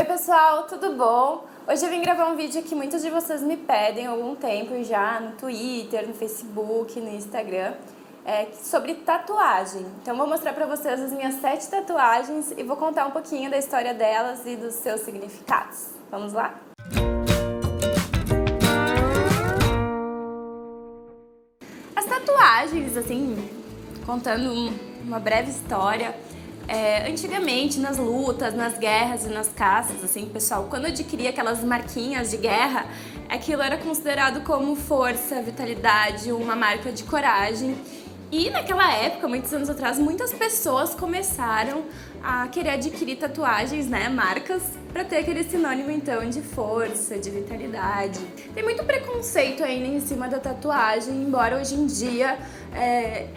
Oi pessoal, tudo bom? Hoje eu vim gravar um vídeo que muitos de vocês me pedem há algum tempo já no Twitter, no Facebook, no Instagram, sobre tatuagem. Então vou mostrar pra vocês as minhas 7 tatuagens e vou contar um pouquinho da história delas e dos seus significados. Vamos lá? As tatuagens, assim, contando uma breve história, antigamente nas lutas, nas guerras e nas caças, assim, pessoal, quando adquiria aquelas marquinhas de guerra, aquilo era considerado como força, vitalidade, uma marca de coragem. E naquela época, muitos anos atrás, muitas pessoas começaram a querer adquirir tatuagens, né, marcas, para ter aquele sinônimo então de força, de vitalidade. Tem muito preconceito ainda em cima da tatuagem, embora hoje em dia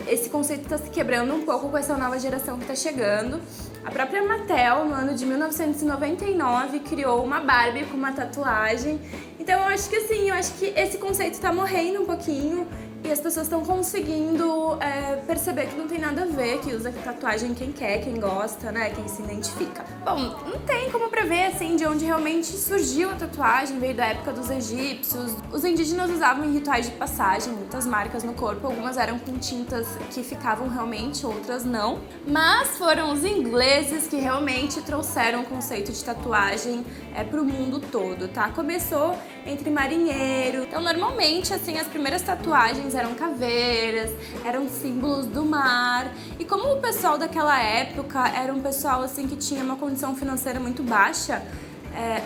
esse conceito está se quebrando um pouco com essa nova geração que está chegando. A própria Mattel, no ano de 1999, criou uma Barbie com uma tatuagem. Então eu acho que esse conceito está morrendo um pouquinho. E as pessoas estão conseguindo perceber que não tem nada a ver, que usa tatuagem quem quer, quem gosta, né, quem se identifica. Bom, não tem como prever, assim, de onde realmente surgiu a tatuagem, veio da época dos egípcios. Os indígenas usavam em rituais de passagem muitas marcas no corpo, algumas eram com tintas que ficavam realmente, outras não. Mas foram os ingleses que realmente trouxeram o conceito de tatuagem para o mundo todo, tá? Começou entre marinheiros. Então, normalmente, assim, as primeiras tatuagens eram caveiras, eram símbolos do mar. E como o pessoal daquela época era um pessoal assim que tinha uma condição financeira muito baixa,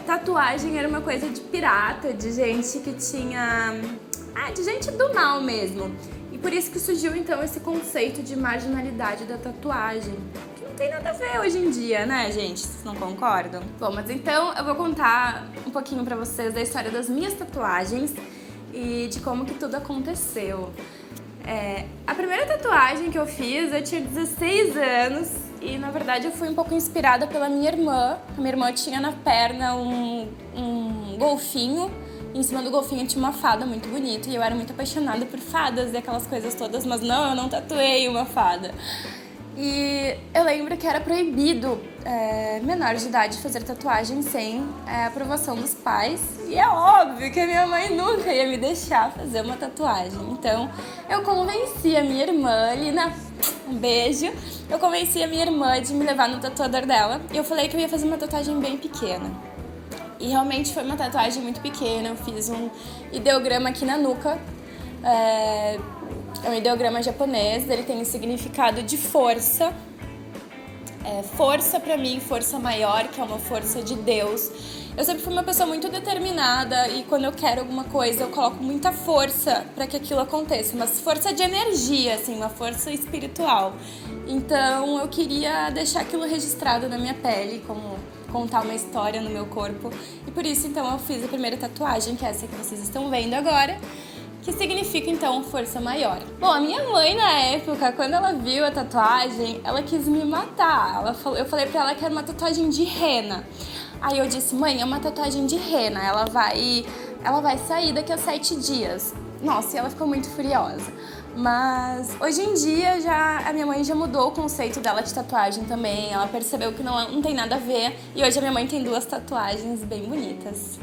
tatuagem era uma coisa de pirata, de gente que tinha... de gente do mal mesmo. E por isso que surgiu então esse conceito de marginalidade da tatuagem. Que não tem nada a ver hoje em dia, né, gente? Vocês não concordam? Bom, mas então eu vou contar um pouquinho pra vocês da história das minhas tatuagens e de como que tudo aconteceu. A primeira tatuagem que eu fiz, eu tinha 16 anos e na verdade eu fui um pouco inspirada pela minha irmã. A minha irmã tinha na perna um golfinho, e em cima do golfinho tinha uma fada muito bonita e eu era muito apaixonada por fadas e aquelas coisas todas, mas não, eu não tatuei uma fada. E eu lembro que era proibido menor de idade fazer tatuagem sem aprovação dos pais. E é óbvio que a minha mãe nunca ia me deixar fazer uma tatuagem. Então eu convenci a minha irmã, Lina, um beijo. Eu convenci a minha irmã de me levar no tatuador dela. E eu falei que eu ia fazer uma tatuagem bem pequena. E realmente foi uma tatuagem muito pequena. Eu fiz um ideograma aqui na nuca. É um ideograma japonês, ele tem o significado de força. Força pra mim, força maior, que é uma força de Deus. Eu sempre fui uma pessoa muito determinada e quando eu quero alguma coisa eu coloco muita força pra que aquilo aconteça. Mas força de energia, assim, uma força espiritual. Então eu queria deixar aquilo registrado na minha pele, como contar uma história no meu corpo. E por isso então eu fiz a primeira tatuagem, que é essa que vocês estão vendo agora, que significa, então, força maior. Bom, a minha mãe, na época, quando ela viu a tatuagem, ela quis me matar. Eu falei pra ela que era uma tatuagem de rena. Aí eu disse, mãe, é uma tatuagem de rena, ela vai sair daqui a 7 dias. Nossa, e ela ficou muito furiosa. Mas hoje em dia, a minha mãe já mudou o conceito dela de tatuagem também. Ela percebeu que não tem nada a ver. E hoje a minha mãe tem 2 tatuagens bem bonitas.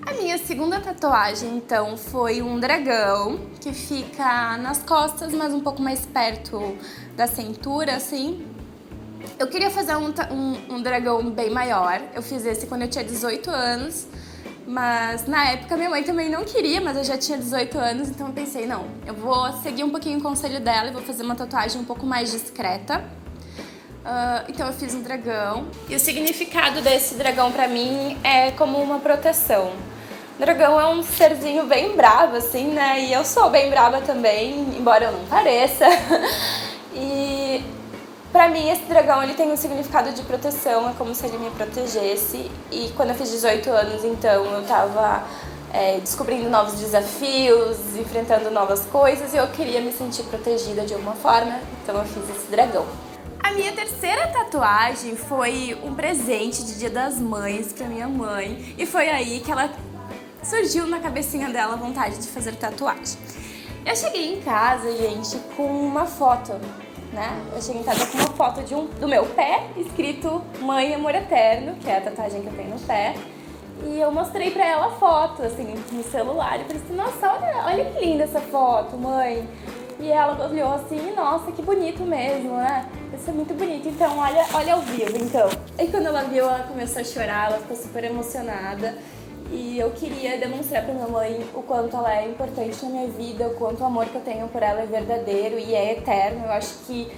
A minha segunda tatuagem, então, foi um dragão, que fica nas costas, mas um pouco mais perto da cintura, assim. Eu queria fazer um dragão bem maior, eu fiz esse quando eu tinha 18 anos, mas na época minha mãe também não queria, mas eu já tinha 18 anos, então eu pensei, não, eu vou seguir um pouquinho o conselho dela e vou fazer uma tatuagem um pouco mais discreta. Então eu fiz um dragão, e o significado desse dragão pra mim é como uma proteção. O dragão é um serzinho bem bravo, assim, né? E eu sou bem brava também, embora eu não pareça. E pra mim esse dragão ele tem um significado de proteção, é como se ele me protegesse. E quando eu fiz 18 anos, então, eu tava descobrindo novos desafios, enfrentando novas coisas e eu queria me sentir protegida de alguma forma, então eu fiz esse dragão. A minha terceira tatuagem foi um presente de Dia das Mães pra minha mãe e foi aí que ela surgiu na cabecinha dela a vontade de fazer tatuagem. Eu cheguei em casa, gente, com uma foto né? Eu cheguei em casa com uma foto do meu pé, escrito Mãe, Amor Eterno, que é a tatuagem que eu tenho no pé. E eu mostrei pra ela a foto, assim, no celular. E falei assim, nossa, olha que linda essa foto, mãe. E ela olhou assim, nossa, que bonito mesmo, né? Isso é muito bonito. Então, olha ao vivo, então. E quando ela viu, ela começou a chorar, ela ficou super emocionada. E eu queria demonstrar pra minha mãe o quanto ela é importante na minha vida, o quanto o amor que eu tenho por ela é verdadeiro e é eterno. Eu acho que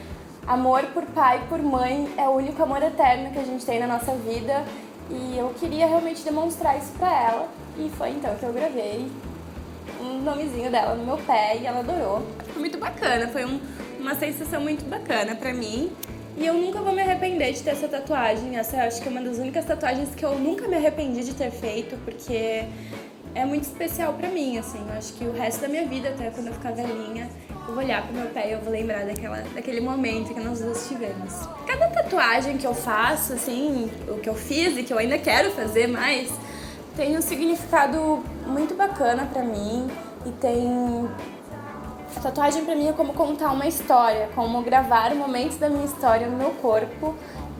amor por pai e por mãe é o único amor eterno que a gente tem na nossa vida. E eu queria realmente demonstrar isso pra ela. E foi então que eu gravei um nomezinho dela no meu pé e ela adorou. Foi muito bacana, foi uma sensação muito bacana pra mim. E eu nunca vou me arrepender de ter essa tatuagem. Essa eu acho que é uma das únicas tatuagens que eu nunca me arrependi de ter feito, porque é muito especial pra mim, assim. Eu acho que o resto da minha vida, até quando eu ficar velhinha, eu vou olhar pro meu pé e eu vou lembrar daquele momento que nós duas tivemos. Cada tatuagem que eu faço, assim, o que eu fiz e que eu ainda quero fazer mais, tem um significado muito bacana pra mim e tem... A tatuagem pra mim é como contar uma história, como gravar momentos da minha história no meu corpo.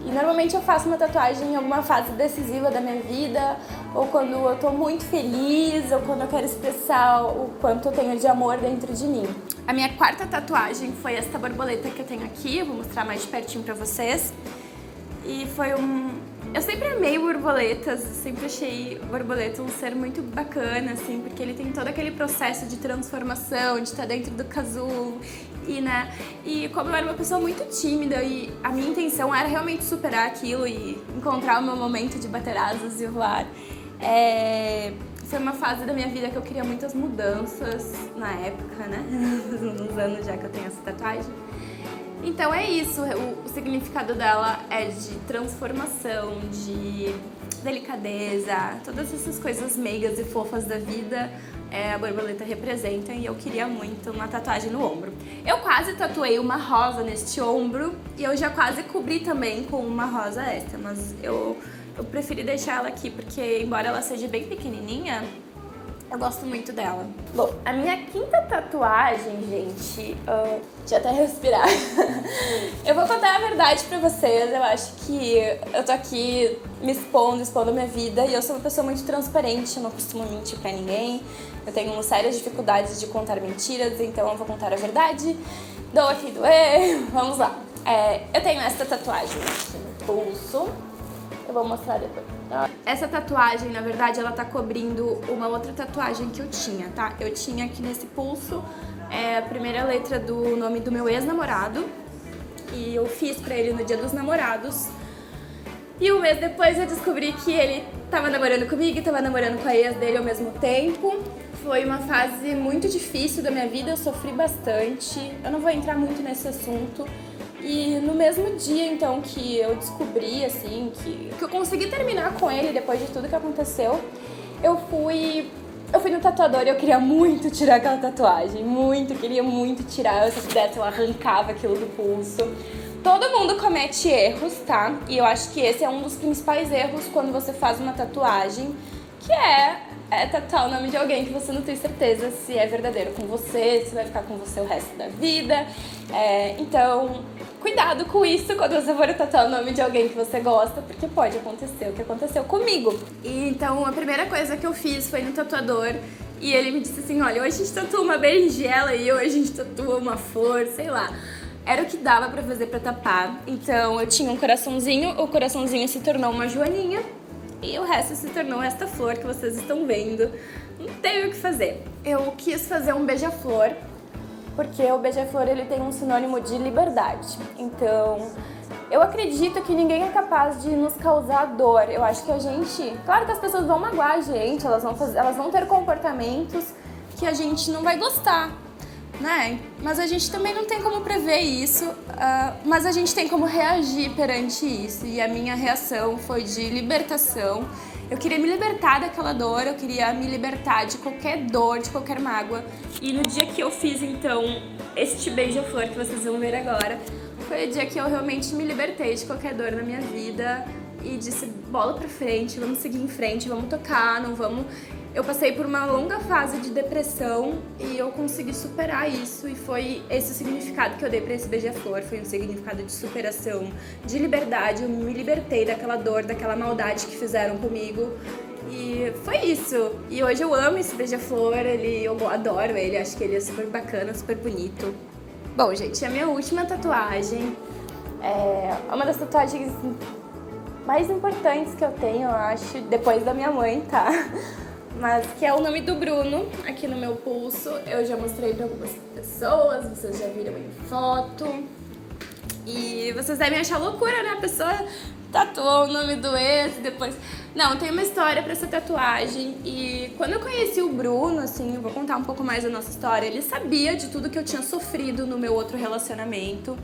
E normalmente eu faço uma tatuagem em alguma fase decisiva da minha vida, ou quando eu tô muito feliz, ou quando eu quero expressar o quanto eu tenho de amor dentro de mim. A minha quarta tatuagem foi esta borboleta que eu tenho aqui, eu vou mostrar mais de pertinho pra vocês. E foi Eu sempre amei borboletas, sempre achei borboleta um ser muito bacana, assim, porque ele tem todo aquele processo de transformação, de estar dentro do casulo, e como eu era uma pessoa muito tímida e a minha intenção era realmente superar aquilo e encontrar o meu momento de bater asas e voar, foi uma fase da minha vida que eu queria muitas mudanças na época, né? Faz uns anos já que eu tenho essa tatuagem. Então é isso, o significado dela é de transformação, de delicadeza, todas essas coisas meigas e fofas da vida a borboleta representa e eu queria muito uma tatuagem no ombro. Eu quase tatuei uma rosa neste ombro e eu já quase cobri também com uma rosa extra, mas eu preferi deixar ela aqui porque, embora ela seja bem pequenininha, eu gosto muito dela. Bom, a minha quinta tatuagem, gente... deixa eu até respirar. Eu vou contar a verdade pra vocês. Eu acho que eu tô aqui me expondo a minha vida. E eu sou uma pessoa muito transparente. Eu não costumo mentir pra ninguém. Eu tenho sérias dificuldades de contar mentiras. Então eu vou contar a verdade. Doa quem doer. Vamos lá. Eu tenho essa tatuagem aqui no pulso. Eu vou mostrar depois. Essa tatuagem, na verdade, ela tá cobrindo uma outra tatuagem que eu tinha, tá? Eu tinha aqui nesse pulso a primeira letra do nome do meu ex-namorado. E eu fiz pra ele no Dia dos Namorados. E um mês depois eu descobri que ele tava namorando comigo e tava namorando com a ex dele ao mesmo tempo. Foi uma fase muito difícil da minha vida, eu sofri bastante. Eu não vou entrar muito nesse assunto. E no mesmo dia, então, que eu descobri, assim, que eu consegui terminar com ele depois de tudo que aconteceu, eu fui no tatuador e eu queria muito tirar aquela tatuagem, queria muito tirar. Se eu pudesse, eu arrancava aquilo do pulso. Todo mundo comete erros, tá? E eu acho que esse é um dos principais erros quando você faz uma tatuagem, que é tatuar o nome de alguém que você não tem certeza se é verdadeiro com você, se vai ficar com você o resto da vida. Então, cuidado com isso quando você for tatuar o nome de alguém que você gosta, porque pode acontecer o que aconteceu comigo. E então, a primeira coisa que eu fiz foi no tatuador e ele me disse assim, olha, hoje a gente tatua uma berinjela e hoje a gente tatua uma flor, sei lá. Era o que dava pra fazer pra tapar. Então, eu tinha um coraçãozinho, o coraçãozinho se tornou uma joaninha. E o resto se tornou esta flor que vocês estão vendo. Não tem o que fazer. Eu quis fazer um beija-flor, porque o beija-flor ele tem um sinônimo de liberdade. Então, eu acredito que ninguém é capaz de nos causar dor. Eu acho que a gente... Claro que as pessoas vão magoar a gente, elas vão ter comportamentos que a gente não vai gostar, né? Mas a gente também não tem como prever isso, mas a gente tem como reagir perante isso. E a minha reação foi de libertação. Eu queria me libertar daquela dor, eu queria me libertar de qualquer dor, de qualquer mágoa. E no dia que eu fiz, então, este beija-flor que vocês vão ver agora, foi o dia que eu realmente me libertei de qualquer dor na minha vida e disse, bola pra frente, vamos seguir em frente, vamos tocar, não vamos Eu passei por uma longa fase de depressão e eu consegui superar isso, e foi esse o significado que eu dei pra esse beija-flor. Foi um significado de superação, de liberdade. Eu me libertei daquela dor, daquela maldade que fizeram comigo, e foi isso. E hoje eu amo esse beija-flor, eu adoro ele, acho que ele é super bacana, super bonito. Bom, gente, a minha última tatuagem é uma das tatuagens mais importantes que eu tenho, eu acho, depois da minha mãe, tá? Mas que é o nome do Bruno, aqui no meu pulso. Eu já mostrei pra algumas pessoas, vocês já viram em foto. E vocês devem achar loucura, né? A pessoa tatuou o nome do ex, depois... Não, tem uma história pra essa tatuagem. E quando eu conheci o Bruno, assim, eu vou contar um pouco mais da nossa história. Ele sabia de tudo que eu tinha sofrido no meu outro relacionamento.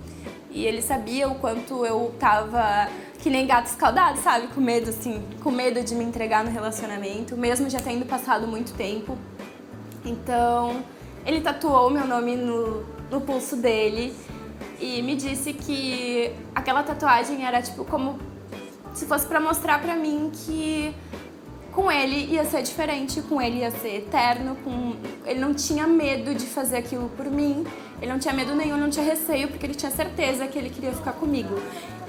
E ele sabia o quanto eu tava que nem gato escaldado, sabe? Com medo, assim, com medo de me entregar no relacionamento, mesmo já tendo passado muito tempo. Então, ele tatuou meu nome no pulso dele e me disse que aquela tatuagem era, tipo, como se fosse pra mostrar pra mim que com ele ia ser diferente, com ele ia ser eterno, ele não tinha medo de fazer aquilo por mim, ele não tinha medo nenhum, não tinha receio, porque ele tinha certeza que ele queria ficar comigo.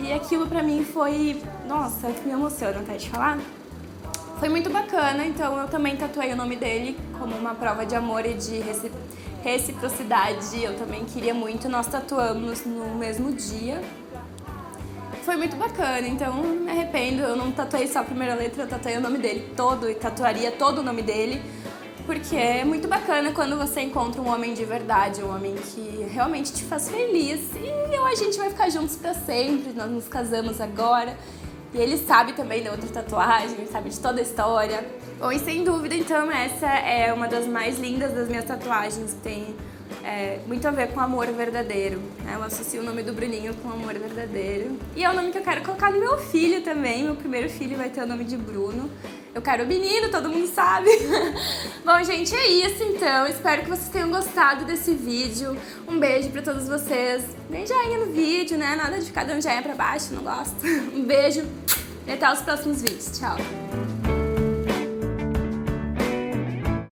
E aquilo pra mim foi, nossa, me emociona até de falar. Foi muito bacana, então eu também tatuei o nome dele como uma prova de amor e de reciprocidade. Eu também queria muito, nós tatuamos no mesmo dia. Foi muito bacana, então não me arrependo, eu não tatuei só a primeira letra, eu tatuei o nome dele todo e tatuaria todo o nome dele, porque é muito bacana quando você encontra um homem de verdade, um homem que realmente te faz feliz, e a gente vai ficar juntos pra sempre, nós nos casamos agora, e ele sabe também da outra tatuagem, ele sabe de toda a história. Bom, e sem dúvida, então, essa é uma das mais lindas das minhas tatuagens, tem muito a ver com amor verdadeiro, né? Eu associo o nome do Bruninho com amor verdadeiro. E é o nome que eu quero colocar no meu filho também. Meu primeiro filho vai ter o nome de Bruno. Eu quero o menino, todo mundo sabe. Bom, gente, é isso então. Espero que vocês tenham gostado desse vídeo. Um beijo pra todos vocês. Nem joinha no vídeo, né? Nada de ficar dando joinha pra baixo, não gosto. Um beijo e até os próximos vídeos. Tchau.